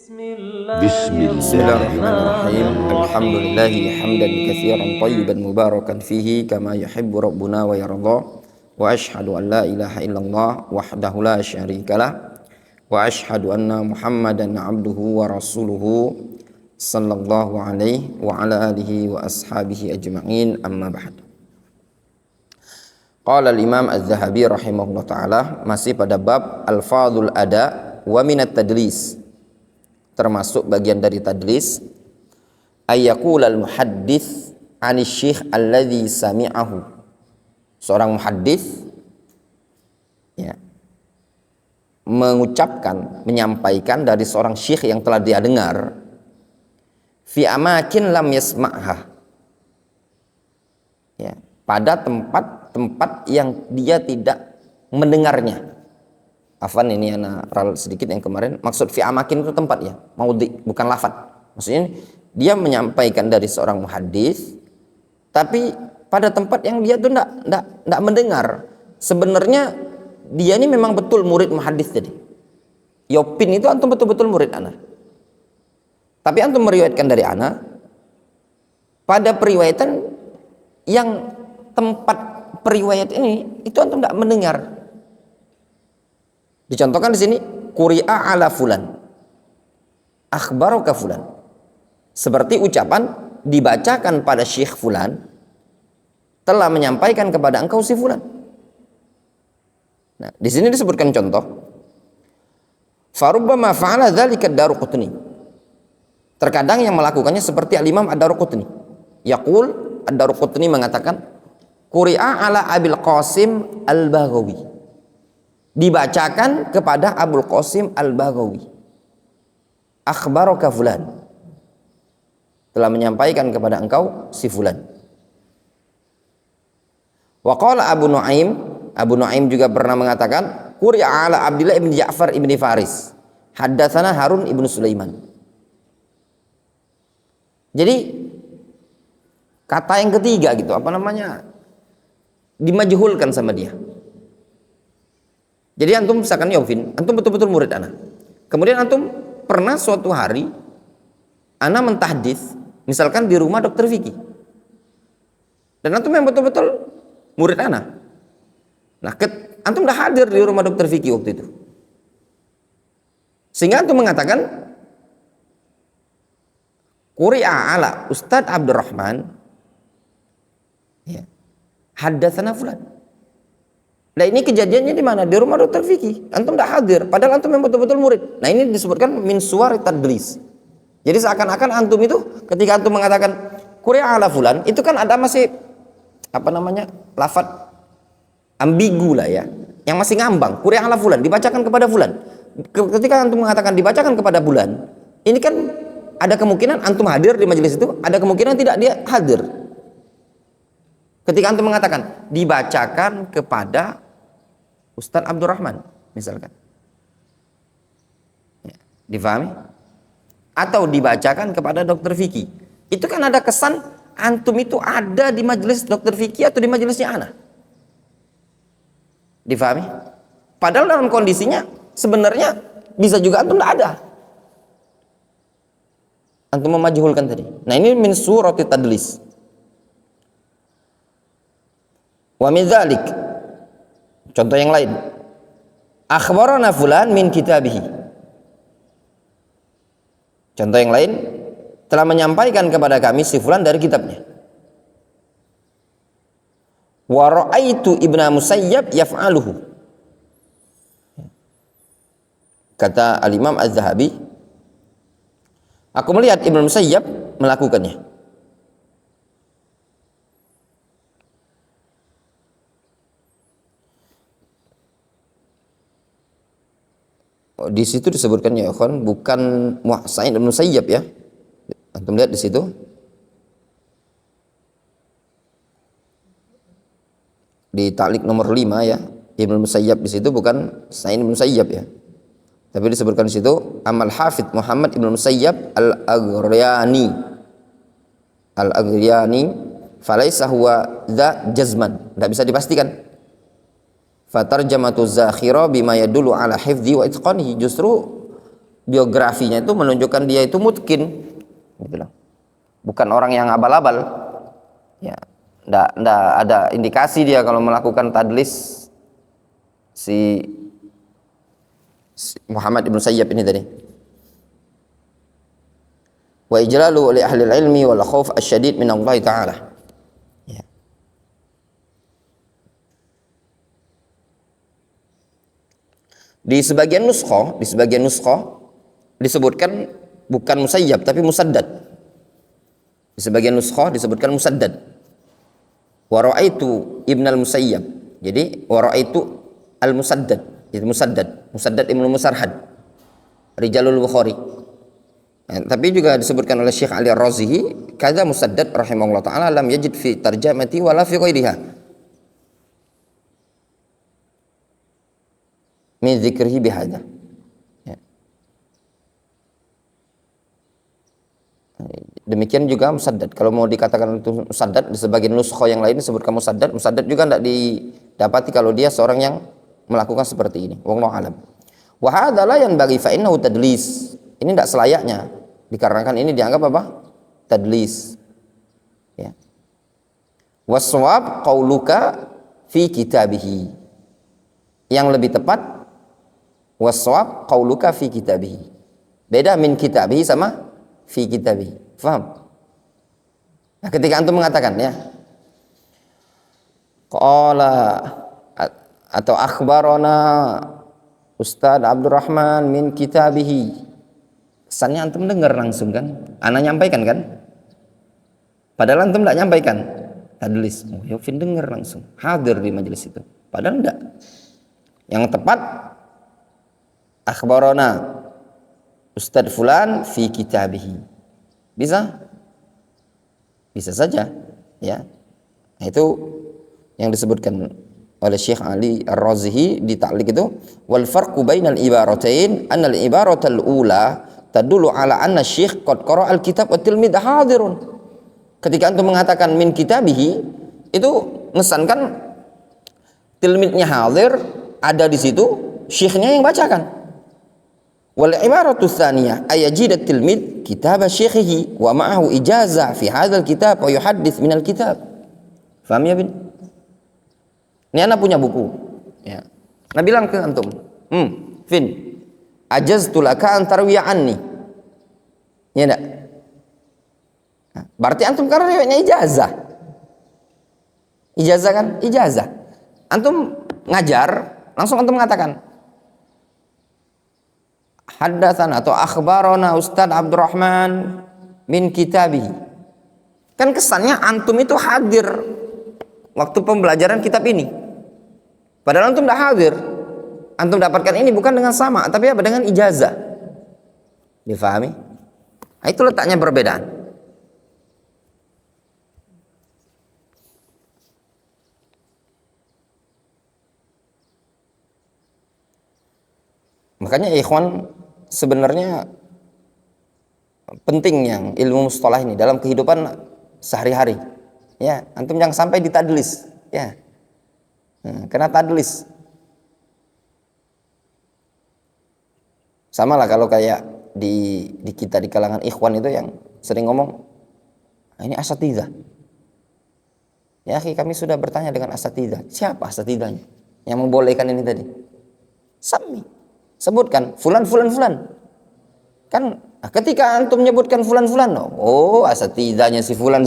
Bismillahirrahmanirrahim. Alhamdulillahi hamdan katsiran thayyiban mubarakan fihi kama yuhibbu rabbuna wa yarda. Wa asyhadu an la ilaha illallah wahdahu la syarikalah wa asyhadu anna Muhammadan abduhu wa rasuluhu sallallahu alaihi wa ala alihi wa ashabihi ajma'in, amma ba'd. Qala al-Imam Az-Zahabi rahimahullah ta'ala, masih pada bab alfadhul ada wa minat tadlis, termasuk bagian dari tadlis, ayyaqul al-muhaddits anis syekh alladhi sami'ahu. Seorang muhaddits ya, mengucapkan, menyampaikan dari seorang syekh yang telah dia dengar, fi amakin lam yasma'ha, ya, pada tempat yang dia tidak mendengarnya. Afan, ini anak ral sedikit yang kemarin, maksud fi amakin itu tempat ya, maudhi, bukan lafad. Maksudnya dia menyampaikan dari seorang muhaddis tapi pada tempat yang dia tuh enggak mendengar. Sebenarnya dia ini memang betul murid muhaddis tadi. Yopin itu antum betul-betul murid ana. Tapi antum meriwayatkan dari ana pada periwayatan yang tempat periwayat ini itu antum enggak mendengar. Dicontohkan di sini, quri'a ala fulan, akhbaraka fulan. Seperti ucapan dibacakan pada syekh fulan, telah menyampaikan kepada engkau si fulan. Nah, di sini disebutkan contoh. Farubbama fa'ala dzalika ad-Daruqutni. Terkadang yang melakukannya seperti al-Imam ad-Daruqutni. Yaqul, ad-Daruqutni mengatakan, quri'a ala Abil Qasim al-Baghawi. Dibacakan kepada Abul Qasim al-Baghawi, akhbaraka fulan, telah menyampaikan kepada engkau si fulan. Wa qala Abu Nuaim juga pernah mengatakan, quri'a ala Abdullah ibn Ja'far ibn Faris, haddatsana Harun ibn Sulaiman. Jadi kata yang ketiga gitu, apa namanya, dimajhulkan sama dia. Jadi antum misalkan Yovin, antum betul-betul murid ana. Kemudian antum pernah suatu hari ana mentahdits, misalkan di rumah dokter Vicky. Dan antum yang betul-betul murid ana. Nah, antum dah hadir di rumah dokter Vicky waktu itu. Sehingga antum mengatakan quri'a ala Ustadz Abdurrahman, ya, haddatsana fulan. Nah, ini kejadiannya di mana? Di rumah dokter Vicky. Antum tidak hadir, padahal antum yang betul-betul murid. Nah, ini disebutkan min suwari tadlis. Jadi seakan-akan antum itu ketika antum mengatakan quri'a ala fulan, itu kan ada masih apa namanya, lafaz ambigu lah ya, yang masih ngambang. Quri'a ala fulan, dibacakan kepada fulan. Ketika antum mengatakan dibacakan kepada bulan, ini kan ada kemungkinan antum hadir di majelis itu, ada kemungkinan tidak dia hadir. Ketika antum mengatakan dibacakan kepada Ustadz Abdurrahman misalkan, ya, difahami? Atau dibacakan kepada dokter Vicky, itu kan ada kesan antum itu ada di majelis dokter Vicky atau di majelisnya ana. Difahami? Padahal dalam kondisinya sebenarnya bisa juga antum tidak ada. Antum memajhulkan tadi. Nah, ini min surati tadlis. Wa min dzalik, contoh yang lain, akhbarana fulan min kitabihi. Contoh yang lain, telah menyampaikan kepada kami si fulan dari kitabnya. Wa ra'aitu Ibnu Musayyab yaf'aluhu. Kata al-Imam Az-Zahabi, aku melihat Ibnu Musayyab melakukannya. Di situ disebutkan ya ikhwan, bukan Sa'id bin Musayyab ya. Antum lihat di situ. Di ta'liq nomor 5 ya, Ibnu Musayyab di situ bukan Sa'id bin Musayyab ya. Tapi disebutkan di situ Amal Hafidz Muhammad Ibnu Musayyab Al-Aghriyani. Al-Aghriyani falaisa huwa dza jazman. Tidak bisa dipastikan. Fatarjamatu zakhira bima yadullu ala hifdzi wa itqanihi. Justru biografinya itu menunjukkan dia itu mutkin, gitu loh. Bukan orang yang abal-abal. Ya, ndak ada indikasi dia kalau melakukan tadlis si Muhammad ibn Sayyab ini tadi. Wa ijlalu li ahli ilmi wal khauf asyadid min Allah Ta'ala. Ya. Di sebagian nuskha disebutkan bukan Musayyab tapi Musaddad. Di sebagian nuskha disebutkan Musaddad. Wa ra'aitu Ibn al-Musayyab. Jadi wa ra'aitu al-Musaddad. Itu Musaddad Ibnu Musarhad. Rijalul Bukhari. Ya, tapi juga disebutkan oleh Syekh Ali Ar-Razihi, kadza Musaddad rahimahullah taala lam yajid fi tarjamati wala fi ghairiha min dzikrihi bihadza. Ya. Demikian juga Musaddad. Kalau mau dikatakan itu Musaddad, di sebagian nuskha yang lain disebutkan Musaddad juga tidak didapati kalau dia seorang yang melakukan seperti ini. Wallahu alam. Wa hadza la yanbaghi fa innahu tadlis. Ini tidak selayaknya, dikarenakan ini dianggap apa? Tadlis. Ya. Waswab qauluka fi kitabihi. Yang lebih tepat waswab qauluka fi kitabihi. Beda min kitabihi sama fi kitabihi. Faham? Nah, ketika antum mengatakan ya, qala atau akhbarana Ustaz Abdurrahman min kitabihi, kesannya antum dengar langsung kan, ana nyampaikan kan, padahal antum tidak nyampaikan, tadlis. Oh, Yofin dengar langsung, hadir di majelis itu, padahal enggak. Yang tepat akhbarana Ustaz fulan fi kitabihi. Bisa saja ya. Nah, itu yang disebutkan oleh Syekh Ali Ar-Razihi di ta'liq itu, wal farqu bainal ibaratain annal ibaratal ula tadullu ala anna syekh qad qara al-kitab wa tilmid hadirun. Ketika antum mengatakan min kitabihi, itu mengesankan tilmidnya hadir, ada di situ, syekhnya yang bacakan. Wal ibaratu tsaniyah ayajidat tilmid kitab syekhihi wa ma'ahu ijazah fi hadzal kitab wa yuhaddits minal kitab. Paham ya, Bin? Ini anak punya buku. Ya. Nah, bilang ke antum, Vin, ajaztu laka an tarwiya anni. Ya enggak? Nah, berarti antum karena riwayatnya ijazah. Ijazah kan? Ijazah. Antum ngajar, langsung antum mengatakan haddatsana atau akhbarana Ustaz Abdurrahman min kitabihi. Kan kesannya antum itu hadir waktu pembelajaran kitab ini. Padahal antum tidak hadir. Antum dapatkan ini bukan dengan sama, tapi apa? Dengan ijazah. Difahami? Nah, itu letaknya perbedaan. Makanya ikhwan, sebenarnya penting yang ilmu mustalah ini dalam kehidupan sehari-hari. Ya, antum jangan sampai ditadlis. Ya. Kena tadlis. Sama lah kalau kayak di kita di kalangan ikhwan itu yang sering ngomong, ini asatidzah. Ya, kami sudah bertanya dengan asatidzah. Siapa asatidahnya yang membolehkan ini tadi? Sami. Sebutkan fulan. Kan ketika antum menyebutkan fulan, oh asatidahnya si fulan.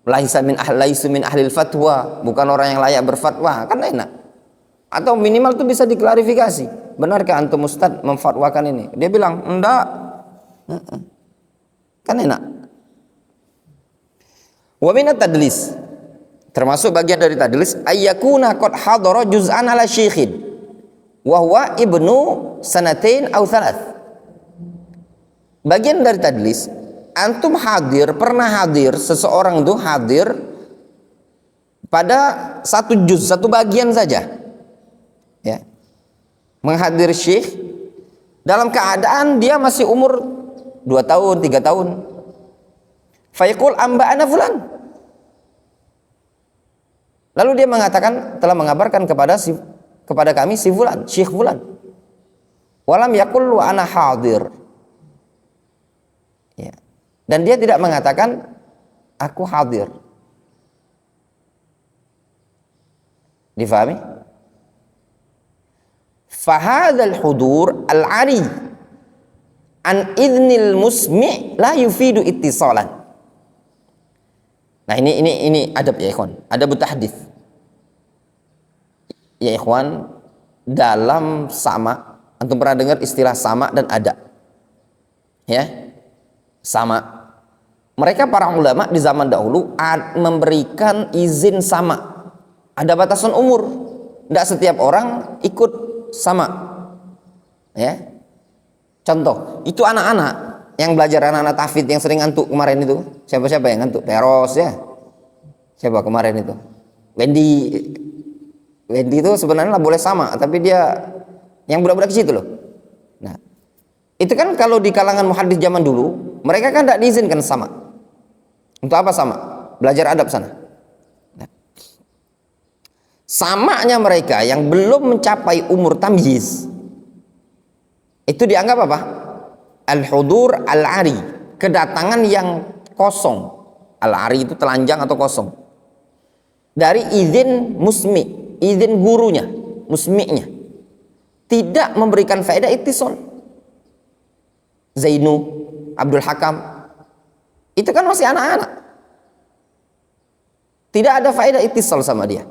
Laisu min ahlil fatwa, bukan orang yang layak berfatwa, kan enak. Atau minimal itu bisa diklarifikasi. Benarkah antum ustaz memfatwakan ini? Dia bilang enggak. Kan enak. Wa minat tadlis, termasuk bagian dari tadlis, ayyakuna qad hadara juz'an ala syekhin wa huwa ibnu sanatain aw thalath. Bagian dari tadlis, antum pernah hadir, seseorang itu hadir pada satu juz, satu bagian saja, ya, menghadir syekh dalam keadaan dia masih umur 2 tahun, 3 tahun. Fayaqul amba'ana fulan. Lalu dia mengatakan telah mengabarkan kepada kami si fulan, syekh fulan. Walam yaqul wa ana hadir. Ya. Dan dia tidak mengatakan aku hadir. Difahami? Fahadzal hudur al-'ari an idnil musmi' la yufidu ittisalan. Nah, ini adab ya ikhwan, adab tahdits. Ya ikhwan, dalam sama, antum pernah dengar istilah sama dan ada? Ya, sama. Mereka para ulama di zaman dahulu memberikan izin sama. Ada batasan umur. Tidak setiap orang ikut sama. Ya. Contoh, itu anak-anak yang belajar, anak-anak tahfidz yang sering ngantuk kemarin itu. Siapa-siapa yang ngantuk? Peros ya. Siapa kemarin itu? Wendy. Wendy itu sebenarnya boleh sama, tapi dia yang budak-budak situ loh. Nah, itu kan kalau di kalangan muhaddits zaman dulu, mereka kan tidak diizinkan sama. Untuk apa sama? Belajar adab sana. Nah, samanya mereka yang belum mencapai umur tamyiz itu dianggap apa? Al-hudur al-'ari, kedatangan yang kosong. Al-'ari itu telanjang atau kosong. Dari izin musmi, izin gurunya, musmi'nya. Tidak memberikan faedah ittisal. Zainu, Abdul Hakam, itu kan masih anak-anak. Tidak ada faedah ittisal sama dia.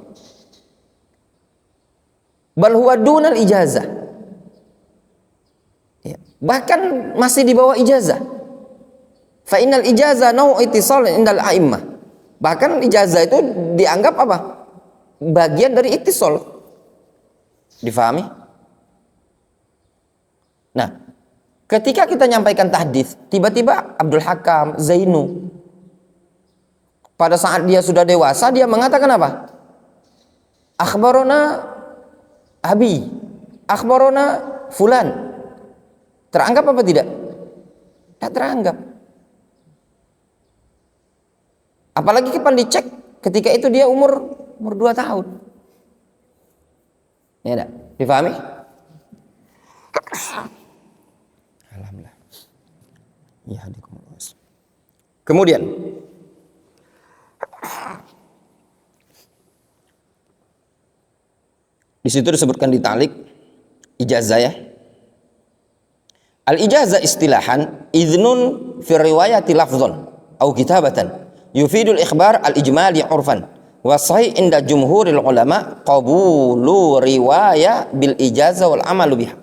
Bal huwa dunal ijazah. Ya. Bahkan masih di bawah ijazah. Fa innal ijazah nau' ittisal indal a'immah. Bahkan ijazah itu dianggap apa? Bagian dari ittisal. Difahami? Nah, ketika kita nyampaikan tahdits, tiba-tiba Abdul Hakam, Zainu, pada saat dia sudah dewasa, dia mengatakan apa? Akhbarona Abi, akhbarona Fulan. Teranggap apa tidak? Tidak teranggap. Apalagi kapan dicek ketika itu dia umur 2 tahun. Ya enggak? Difahami? Alhamdulillah. Ya, kemudian di situ disebutkan di ta'liq ijazah ya. Al ijazah istilahan idznun fi riwayati lafdhan au kitabatan yufidul ikhbar al ijmali 'urfan wa sahih inda jumhuril ulama qabulu riwayah bil ijazah wal amalu biha.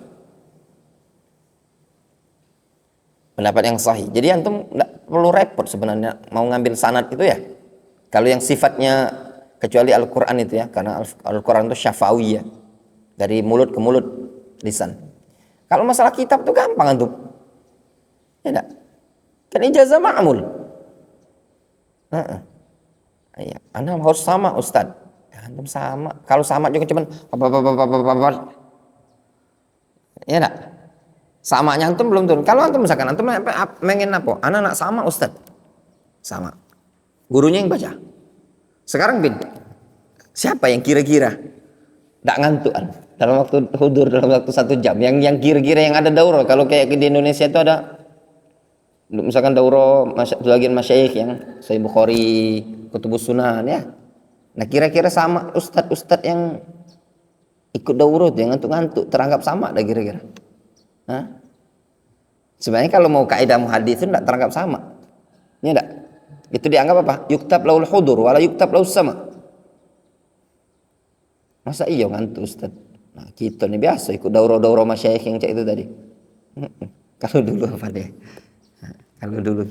Pendapat yang sahih. Jadi antum enggak perlu repot sebenarnya mau ngambil sanad itu ya. Kalau yang sifatnya kecuali Al-Qur'an itu ya, karena Al-Qur'an itu syafawiyah. Dari mulut ke mulut, lisan. Kalau masalah kitab itu gampang antum. Ya enggak? Kan ijazah ma'mul. Iya, Anda harus sama Ustaz. Ya, antum sama. Kalau sama juga cuman ya enggak? Samanya antum belum turun. Kalau antum misalkan antum pengen apa? Anak-anak sama Ustaz. Sama. Gurunya yang baca. Sekarang bin, siapa yang kira-kira tidak ngantukan dalam waktu hudur dalam waktu 1 jam? Yang kira-kira yang ada daurah. Kalau kayak di Indonesia itu ada, misalkan daurah sebagian masyayikh yang Sahih Bukhari, Kutubus Sunan ya. Nah kira-kira sama ustadz yang ikut daurah yang ngantuk-ngantuk teranggap sama dah kira-kira. Hah? Sebenarnya kalau mau kaidah muhadits itu tidak teranggap sama. Ya enggak? Itu dianggap apa? Yuktab laul hudur wala yuktab laus sama. Masa iya ngantuk Ustaz? Nah, kita nih biasa ikut daurah-daurah masyayikh yang cek itu tadi. Kalau dulu apa deh? Kalau dulu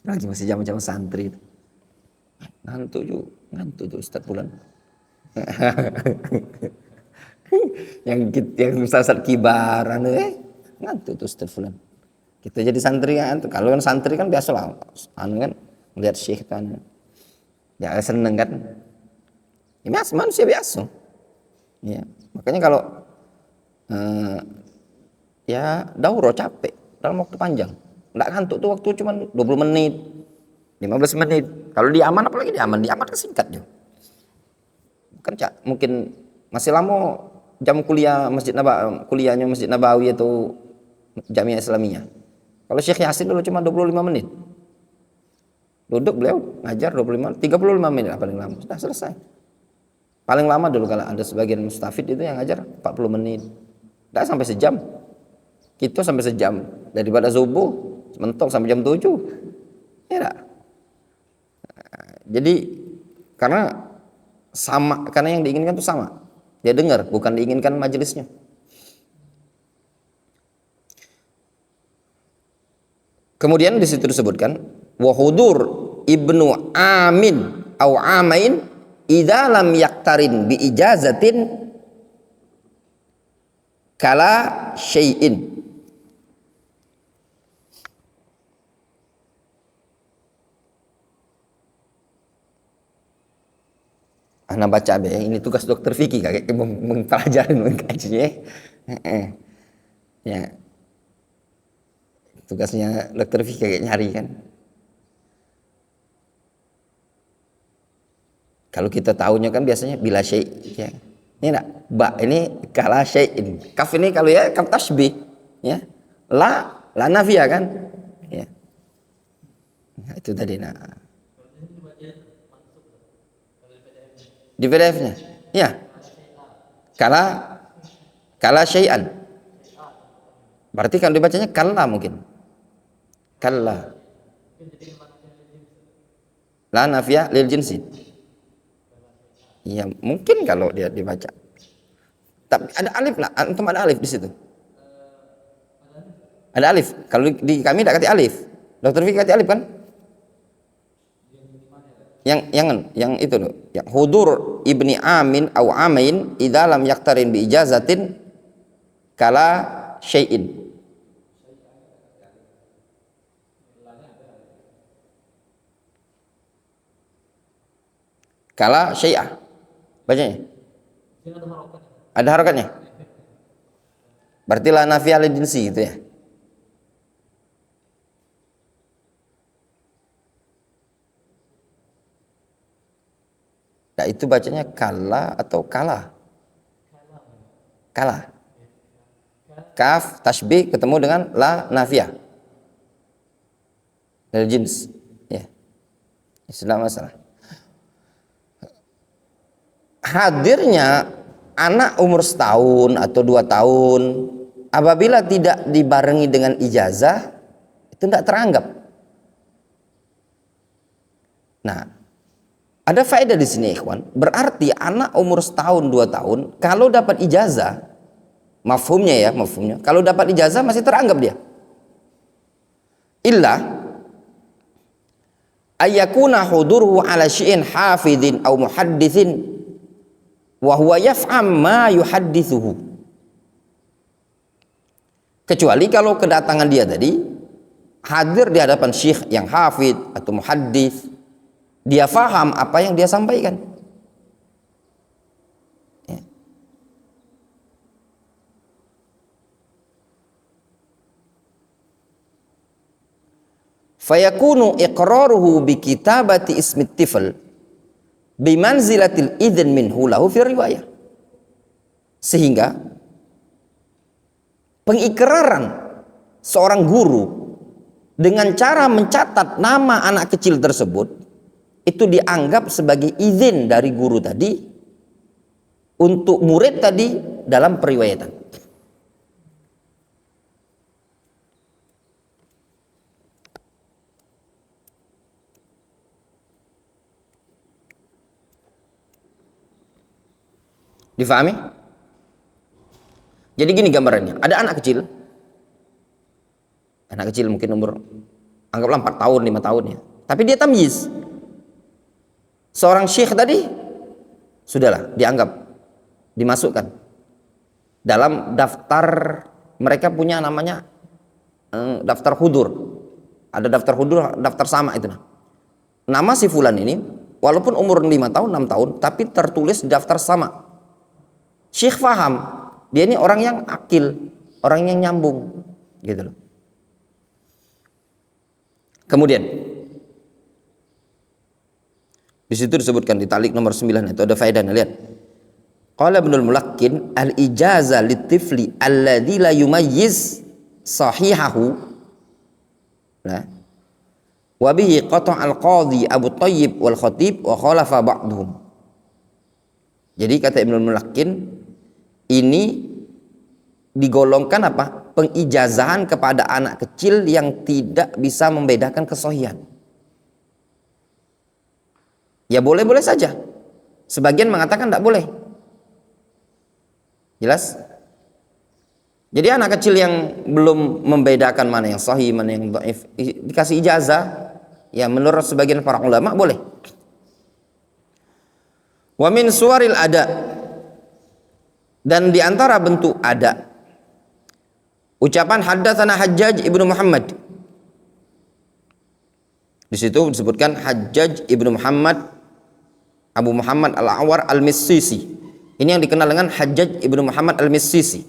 lagi masih zaman-zaman santri. Ngantuk tuh Ustaz Fulan. yang Ustaz kibaran ngantuk tuh Ustaz Fulan. Kita jadi santri kan, kalau kan santri kan biasa lah, kan lihat syekh kan, ya seneng kan, ya manusia biasa, ya makanya kalau ya daurah capek dalam waktu panjang, nggak ngantuk tuh waktu cuma 20 menit, 15 menit, kalau di aman apalagi di aman kan singkat juga, kan mungkin masih lama jam kuliah Masjid Nabawi, kuliahnya Masjid Nabawi atau Jamiah Islamiyah. Kalau Syekh Yasin dulu cuma 25 menit. Duduk beliau ngajar 35 menit lah paling lama. Sudah selesai. Paling lama dulu kalau ada sebagian mustafid itu yang ngajar 40 menit. Tidak sampai sejam. Kita sampai sejam. Daripada subuh mentok sampai jam 7. Ya. Jadi karena yang diinginkan itu sama. Dia dengar, bukan diinginkan majelisnya. Kemudian di situ disebutkan wa hudur ibnu amin au amain idza lam yaktarin bi ijazatin kala syai'in. Ana baca be, ini tugas dokter Vicky kayak mempelajari mengkajinya. Ya. Tugasnya dokter Vicky kayak nyari kan. Kalau kita tahunya kan biasanya bila syai', ya. Ini enggak, ba ini kala syai'in. Kaf ini kalau ya kaf tasbih, ya. La nafiyah kan? Ya. Nah, itu tadi nah. Di PDF-nya. Ya. Kala syai'an. Berarti kalau dibacanya kalla mungkin. Kalla. La nafiyah lil jinsi. Ya, mungkin kalau dia dibaca. Tapi ada alif lah, antum ada alif di situ. Ada alif. Kalau di kami tidak kata alif. Dokter Fik kata alif kan? Yang itu loh. Yang hudur ibni amin au amain idza lam yaktarin bi ijazatin kala syai'in. Kala syai'ah. Bacanya. Ada harakatnya. Berarti la nafiyah lil jinsi gitu ya. Nah, itu bacanya kala atau kala? Kala. Kaf tasbih ketemu dengan la nafiyah lil jins. Ya. Istilah masalah. Hadirnya anak umur setahun atau 2 tahun apabila tidak dibarengi dengan ijazah itu tidak teranggap. Nah, ada faedah di sini ikhwan. Berarti anak umur setahun 2 tahun kalau dapat ijazah, mafhumnya, kalau dapat ijazah masih teranggap dia. Illa ayyakuna huduruhu ala syai'in hafidhin au muhaddithin wa huwa yaf'am ma yuhaddithuhu. Kecuali kalau kedatangan dia tadi hadir di hadapan syekh yang hafid atau muhaddits, dia faham apa yang dia sampaikan. Ya. Fayakunu iqraruhu bi kitabati ismi tifl bimanzilatil idzin minhu lahu fi riwayah. Sehingga pengikraran seorang guru dengan cara mencatat nama anak kecil tersebut itu dianggap sebagai izin dari guru tadi untuk murid tadi dalam periwayatan. Difahami? Jadi gini gambarannya, ada anak kecil mungkin umur anggaplah 4 tahun 5 tahun ya, tapi dia tamyiz. Seorang syekh tadi sudahlah dianggap dimasukkan dalam daftar, mereka punya namanya daftar hudur. Ada daftar hudur, daftar sama itu. Nama si fulan ini walaupun umur 5 tahun 6 tahun tapi tertulis daftar sama. Syekh faham, dia ini orang yang akil, orang yang nyambung, gitu loh. Kemudian di situ disebutkan di talik nomor 9 itu ada faedahnya, lihat. Qala Ibnul Mulakkin al-ijaza litifli alladhi la yumayyiz sahihahu. Nah, wa bihi qata' al-qadhi Abu Thayyib wal Khatib wa khalafa ba'dhum. Jadi kata Ibnul Mulakkin, ini digolongkan apa? Pengijazahan kepada anak kecil yang tidak bisa membedakan kesohihan. Ya boleh-boleh saja. Sebagian mengatakan tidak boleh. Jelas? Jadi anak kecil yang belum membedakan mana yang sahih, mana yang dhaif, dikasih ijazah, ya menurut sebagian para ulama boleh. Wa min suwaril ada, dan di antara bentuk ada, ucapan haddatsana Hajjaj ibnu Muhammad. Di situ disebutkan Hajjaj ibnu Muhammad Abu Muhammad al-Awar al-Missisi. Ini yang dikenal dengan Hajjaj ibnu Muhammad al-Missisi.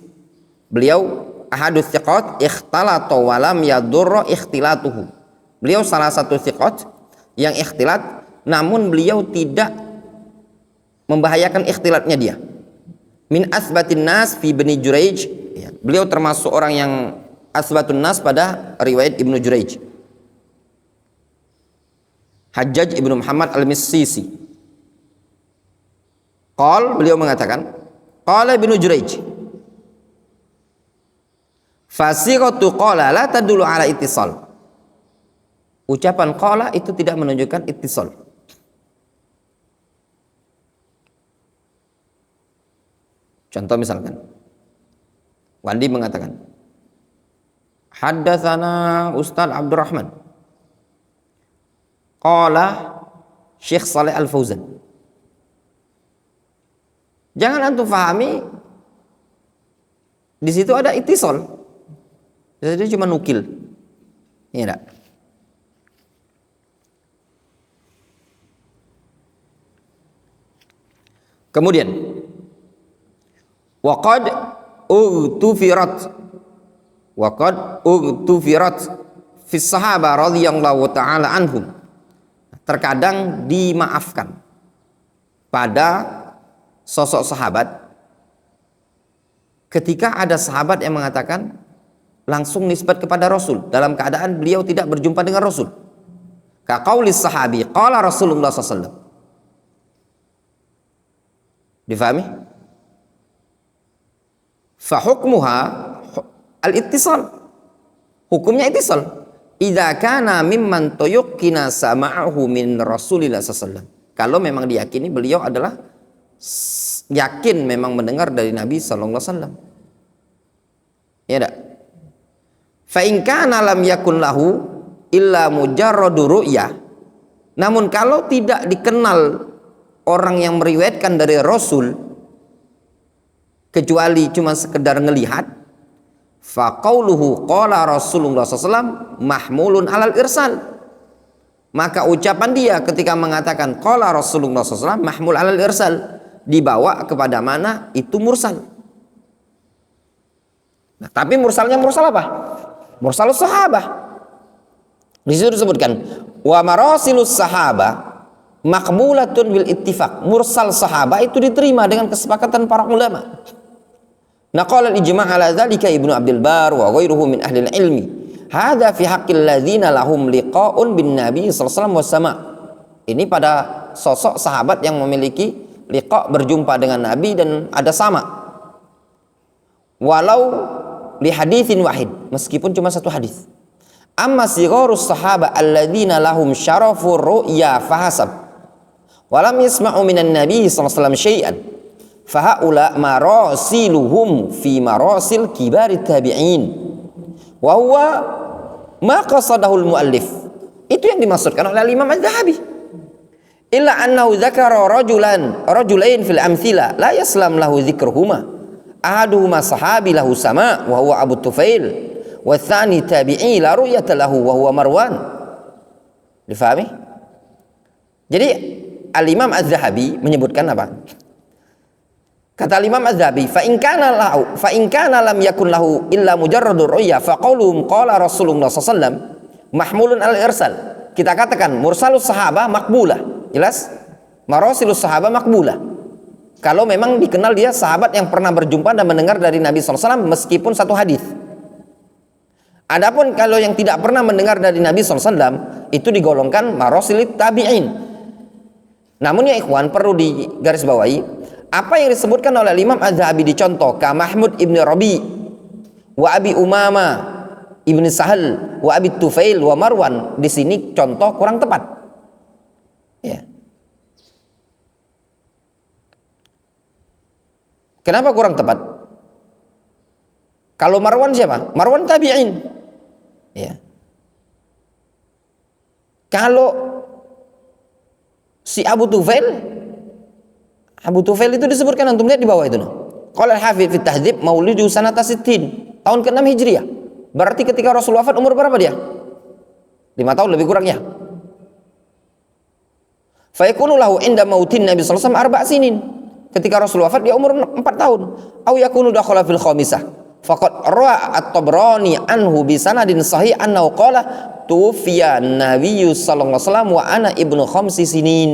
Beliau ahadus thiqat ikhtalata wa lam yadurra ikhtilatuhu. Beliau salah satu thiqat yang ikhtilat, namun beliau tidak membahayakan ikhtilatnya dia. Min asbatin nas fi Bani Juraij. Ya, beliau termasuk orang yang asbatun nas pada riwayat Ibnu Juraij. Hajjaj ibnu Muhammad al-Missisi. Beliau mengatakan, qala Ibnu Juraij, fasighatu qala la tadullu ala ittisal. Ucapan qala itu tidak menunjukkan ittisal. Contoh misalkan, Wandi mengatakan, haddatsana Ustaz Abdurrahman, qala Syekh Saleh Al-Fauzan. Jangan antum fahami di situ ada ittisal. Jadi cuma nukil. Iya enggak? Kemudian waqad ughtufirat fi sahaba radhiyallahu taala anhum. Terkadang dimaafkan pada sosok sahabat ketika ada sahabat yang mengatakan langsung nisbat kepada Rasul dalam keadaan beliau tidak berjumpa dengan Rasul. Ka qaulis sahabi qala Rasulullah sallallahu alaihi wasallam. Difahami? Fa hukmuha al-ittisal. Hukumnya ittisal. Idza kana mimman tuyqina sama'ahu min Rasulillah sallallahu alaihi wasallam. Kalau memang diyakini beliau adalah yakin memang mendengar dari Nabi sallallahu alaihi wasallam. Ya enggak? Fa in kana lam yakun lahu illa mujarradu ru'yah. Namun kalau tidak dikenal orang yang meriwayatkan dari Rasul kecuali cuma sekedar ngelihat, fa qauluhu qala Rasulullah sallallahu alaihi wasallam mahmulun alal irsal. Maka ucapan dia ketika mengatakan qala Rasulullah sallallahu alaihi wasallam mahmul alal irsal, dibawa kepada mana? Itu mursal. Nah, tapi mursalnya mursal apa? Mursalus sahabah. Di situ disebutkan wa marasilus sahabah maqbulatun bil ittifaq. Mursal sahabah itu diterima dengan kesepakatan para ulama. Naqala al-ijma' ala dzalika Ibnu Abdul Bar wa ghairuhu min ahli al-ilmi. Hadza fi haqqil ladzina lahum liqa'un bin Nabi sallallahu alaihi wasallam wa sama'. Ini pada sosok sahabat yang memiliki liqa, berjumpa dengan Nabi dan ada sama. Walau li haditsin wahid, meskipun cuma satu hadis. Amma sigharus sahaba alladzina lahum syarafur ru'ya fahasab walam yasma'u minan nabi sallallahu alaihi wasallam syai'an fahaula marasiluhum fi marasil kibarit tabi'in wa huwa ma qasadahul muallif. Itu yang dimaksudkan oleh Imam Az-Zahabi. Illa annahu dzakara rajulain fil amthila la yaslam lahu dzikruhuma. Ahaduhuma sahabi lahu sama wa huwa Abu Tufail wa tsani tabi'i la ru'yata lahu wa huwa Marwan. Difahami? Jadi Al-Imam Az-Zahabi menyebutkan apa? Kata Imam Az-Zahabi, fa in kana lam yakun lahu illa mujarradur ru'ya fa qauluhum qala Rasulullah sallallahu alaihi wasallam mahmulun al-irsal. Kita katakan mursalus sahabah makbulah. Jelas? Marasilus sahabah makbulah. Kalau memang dikenal dia sahabat yang pernah berjumpa dan mendengar dari Nabi SAW meskipun satu hadis. Adapun kalau yang tidak pernah mendengar dari Nabi SAW itu digolongkan marosilit tabi'in. Namun ya ikhwan, perlu digarisbawahi apa yang disebutkan oleh Imam Az-Zahabi dicontoh ka Mahmud ibn Rabi wa Abi Umama ibn Sahal wa Abi Tufail wa Marwan, di sini contoh kurang tepat. Ya. Kenapa kurang tepat? Kalau Marwan siapa? Marwan tabi'in. Ya. Kalau si Abu Tufail itu disebutkan, antum lihat di bawah itu. Qala al-Hafidz fi Tahdzib maulidu sanata 60, tahun ke-6 Hijriah. Berarti ketika Rasul wafat umur berapa dia? 5 tahun lebih kurangnya. Fa yakunu lahu inda mautin Nabi sallallahu alaihi wasallam 4 sinin. Ketika Rasul wafat dia umur 4 tahun. Au yakunu dakhala fil khamisah. Faqad ra'a at-Tabrani anhu bi sanadin sahih annahu qala tufiya Nabiyyu sallallahu alaihi wasallam wa ana ibnu khamsi sinin.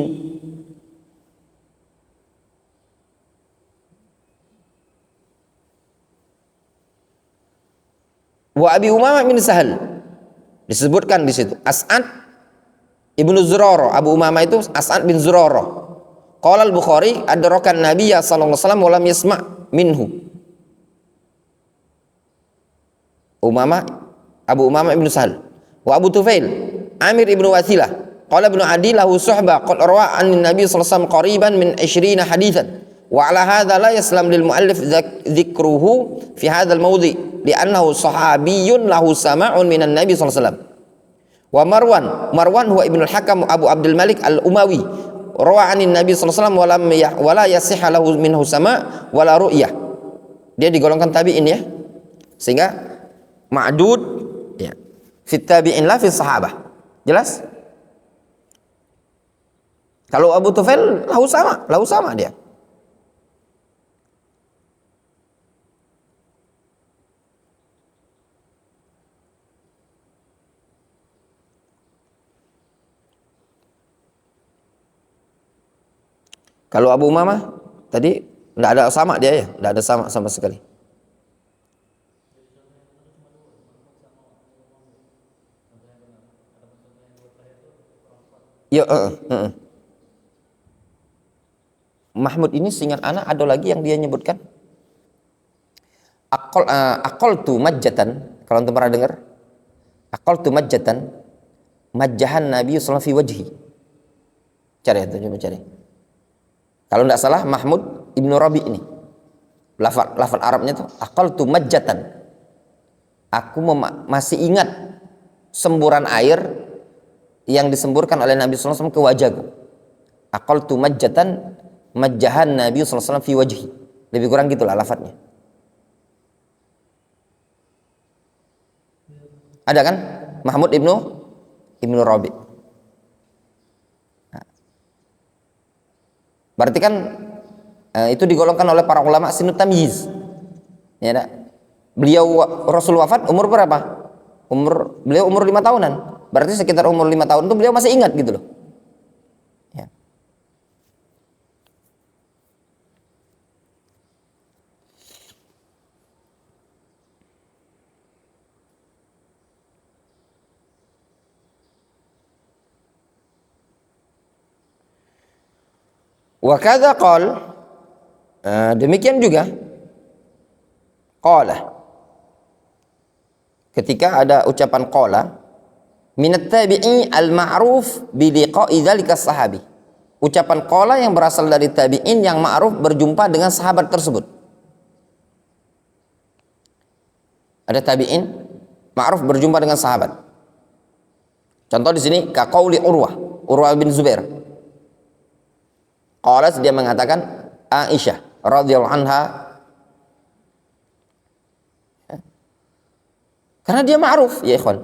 Wa Abi Umamah bin Sahal disebutkan di situ As'ad ibnu Zurarah. Abu Umamah itu As'ad bin Zurarah. Qala al-Bukhari adrakan Nabiyya sallallahu alaihi wasallam wa lam yasma' minhu. Abu Umamah ibnu Sahal. Wa Abu Tufail Amir ibnu Wathilah. Qala ibnu Adi lahu suhbah qad rawa an Nabi sallallahu alaihi wasallam qariban min 20 haditsan. Wa ala hadza la yaslam lil muallif dzikruhu fi hadzal mawdi' li'annahu sahabiyyun lahu sama'un minan Nabi sallallahu alaihi wasallam. Wa Marwan huwa ibnu al-Hakam Abu Abdul Malik al-Umawi rawa anin Nabi sallallahu alaihi wasallam wala yasihha lahu minhu sama' wala ru'yah. Dia digolongkan tabi'in ya. Sehingga ma'dud ya. Fit tabi'in la fi sahabah. Jelas? Kalau Abu Tufail lahu sama dia. Kalau Abu Umamah tadi tidak ada sama dia ya, tidak ada sama sekali. Ya, Mahmud ini seingat anak ada lagi yang dia nyebutkan akol tu majjatan. Kalau antum pernah dengar akol tu majjatan, majjahan Nabi sallallahu alaihi wajhi. Cari itu, coba cari. Kalau tidak salah Mahmud ibnu Rabi ini lafaz Arabnya tuh akol tu majjatan. Aku masih ingat semburan air yang disemburkan oleh Nabi sallallahu alaihi wasallam ke wajahku. Akol tu majjatan, majjahan Nabi sallallahu alaihi wasallam fi wajhi. Lebih kurang gitulah lafadznya. Ada kan? Mahmud ibnu Rabi. Nah. Berarti kan itu digolongkan oleh para ulama sinut tamyiz. Ya tak? Beliau Rasul wafat umur berapa? Beliau umur 5 tahunan. Berarti sekitar umur 5 tahun itu beliau masih ingat gitu loh. Ya. Wa kadza qala, demikian juga qala, ketika ada ucapan qala minat tabi'i al-ma'ruf bi liqa'i dzalika sahabi, ucapan qala yang berasal dari tabi'in yang ma'ruf berjumpa dengan sahabat tersebut. Ada tabi'in ma'ruf berjumpa dengan sahabat. Contoh di sini ka qauli Urwah bin Zubair. Qala, dia mengatakan Aisyah radhiyallahu anha, karena dia ma'ruf ya ikhwan.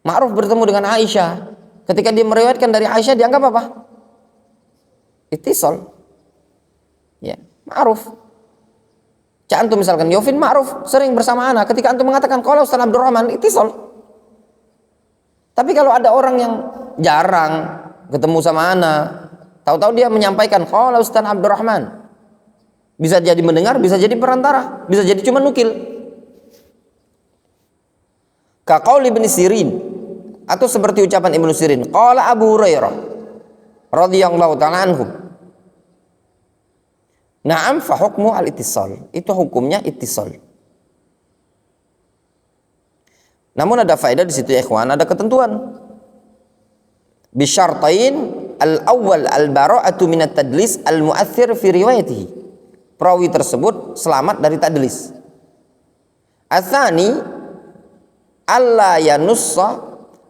Ma'ruf bertemu dengan Aisyah. Ketika dia meriwayatkan dari Aisyah dianggap apa? Ittisal. Ya, ma'ruf. Cak antum misalkan Yofin ma'ruf sering bersama ana, ketika antum mengatakan qala Ustaz Abdurrahman, ittisal. Tapi kalau ada orang yang jarang ketemu sama ana, Tahu-tahu dia menyampaikan qala Ustaz Abdurrahman. Bisa jadi mendengar, bisa jadi perantara, bisa jadi cuma nukil. Ka qauli Ibnu Sirin, atau seperti ucapan Ibnu Sirin, qala Abu Hurairah radhiyallahu ta'ala anhu. Na'am fa hukmu al-ittisal. Itu hukumnya ittisal. Namun ada faedah di situ ya ikhwan, ada ketentuan. Bisyartain al-awwal al-bara'atu minat tadlis al-mu'athir fi riwayatihi. Perawi tersebut selamat dari tadlis. Atsani alla yanussa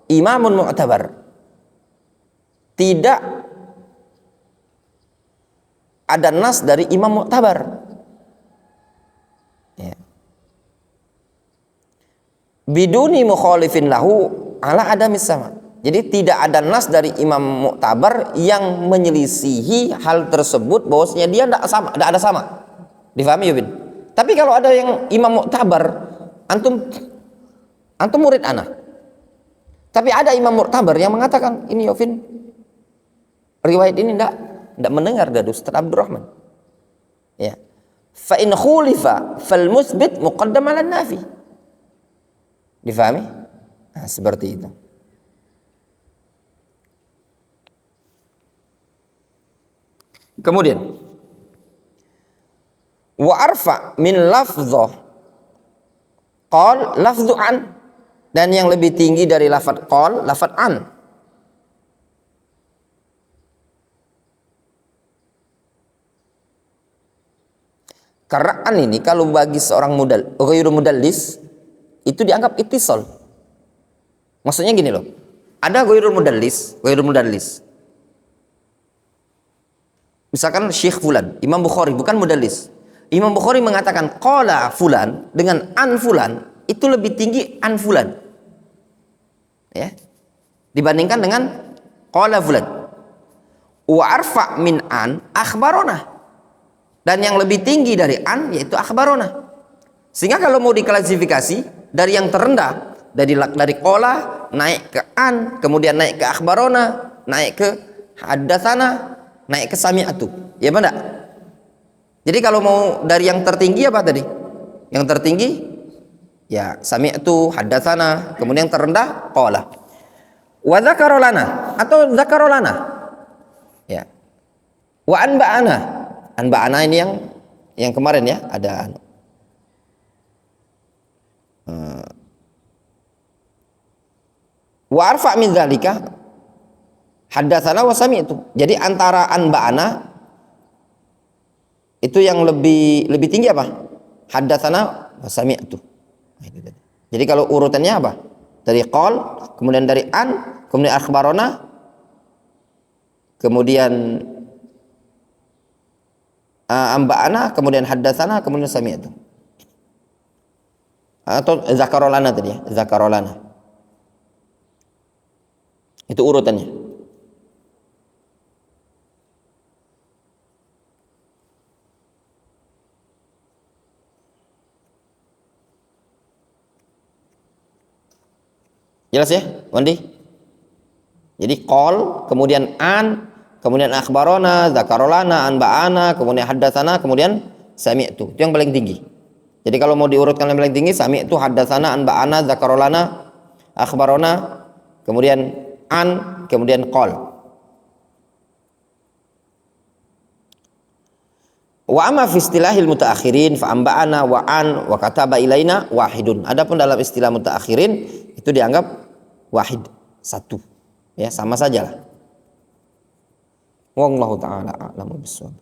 imamun mu'tabar. Tidak ada nas dari imam mu'tabar. Ya. Biduni mukhalifin lahu ala adamis sama. Jadi tidak ada nas dari imam mu'tabar yang menyelisihi hal tersebut bahwasanya dia tidak ada sama. Difahami ya bin? Tapi kalau ada yang imam mu'tabar, antum murid ana. Tapi ada imam mu'tabar yang mengatakan ini Yovin, riwayat ini tidak mendengar dari Ustaz Abdurrahman. Ya. Fa in khulifa fal musbit muqaddam 'ala nafi. Difahami? Nah, seperti itu. Kemudian wa arfa min lafdhah qal lafdhu an, dan yang lebih tinggi dari lafaz qal lafaz an. Karena an ini kalau bagi seorang ghairu mudallis itu dianggap ittisal. Maksudnya gini loh. Ada ghairu mudallis. Misalkan Syekh Fulan, Imam Bukhari bukan mudallis. Imam Bukhari mengatakan qala fulan dengan an fulan, itu lebih tinggi an fulan. Ya. Dibandingkan dengan qala fulan. Wa arfa min an akhbarona. Dan yang lebih tinggi dari an yaitu akhbarona. Sehingga kalau mau diklasifikasi dari yang terendah, dari qala naik ke an, kemudian naik ke akhbarona, naik ke haddatsana, naik ke sami'atu. Ya benar? Jadi kalau mau dari yang tertinggi apa tadi? Yang tertinggi ya sami'tu, haddatsana, kemudian yang terendah qala. Wa dzakara lana atau dzakara lana. Ya. Wa anba'ana. Anba'ana ini yang kemarin ya, ada wa arfa min dzalika haddatsana wa sami'tu. Jadi antara anba'ana itu yang lebih tinggi apa? Haddatsana wa sami'tu. Jadi kalau urutannya apa? Dari qal, kemudian dari an, kemudian akhbarona, kemudian amba'ana, kemudian haddatsana, kemudian sami'tu. Atau zakarolana tadi ya, zakarolana. Itu urutannya. Jelas ya, Wandi? Jadi qol, kemudian an, kemudian akhbarona, zakarolana, anba'ana, kemudian haddatsana, kemudian sami'tu. Itu yang paling tinggi. Jadi kalau mau diurutkan yang paling tinggi, sami'tu, haddatsana, anba'ana, zakarolana, akhbarona, kemudian an, kemudian qol. Wa amma fi istilahil mutaakhirin fa amba'ana wa an wa kataba ilaina wahidun. Adapun dalam istilah mutaakhirin itu dianggap wahid, satu. Ya, sama saja lah. Wallahu taala a'lamu bissawab.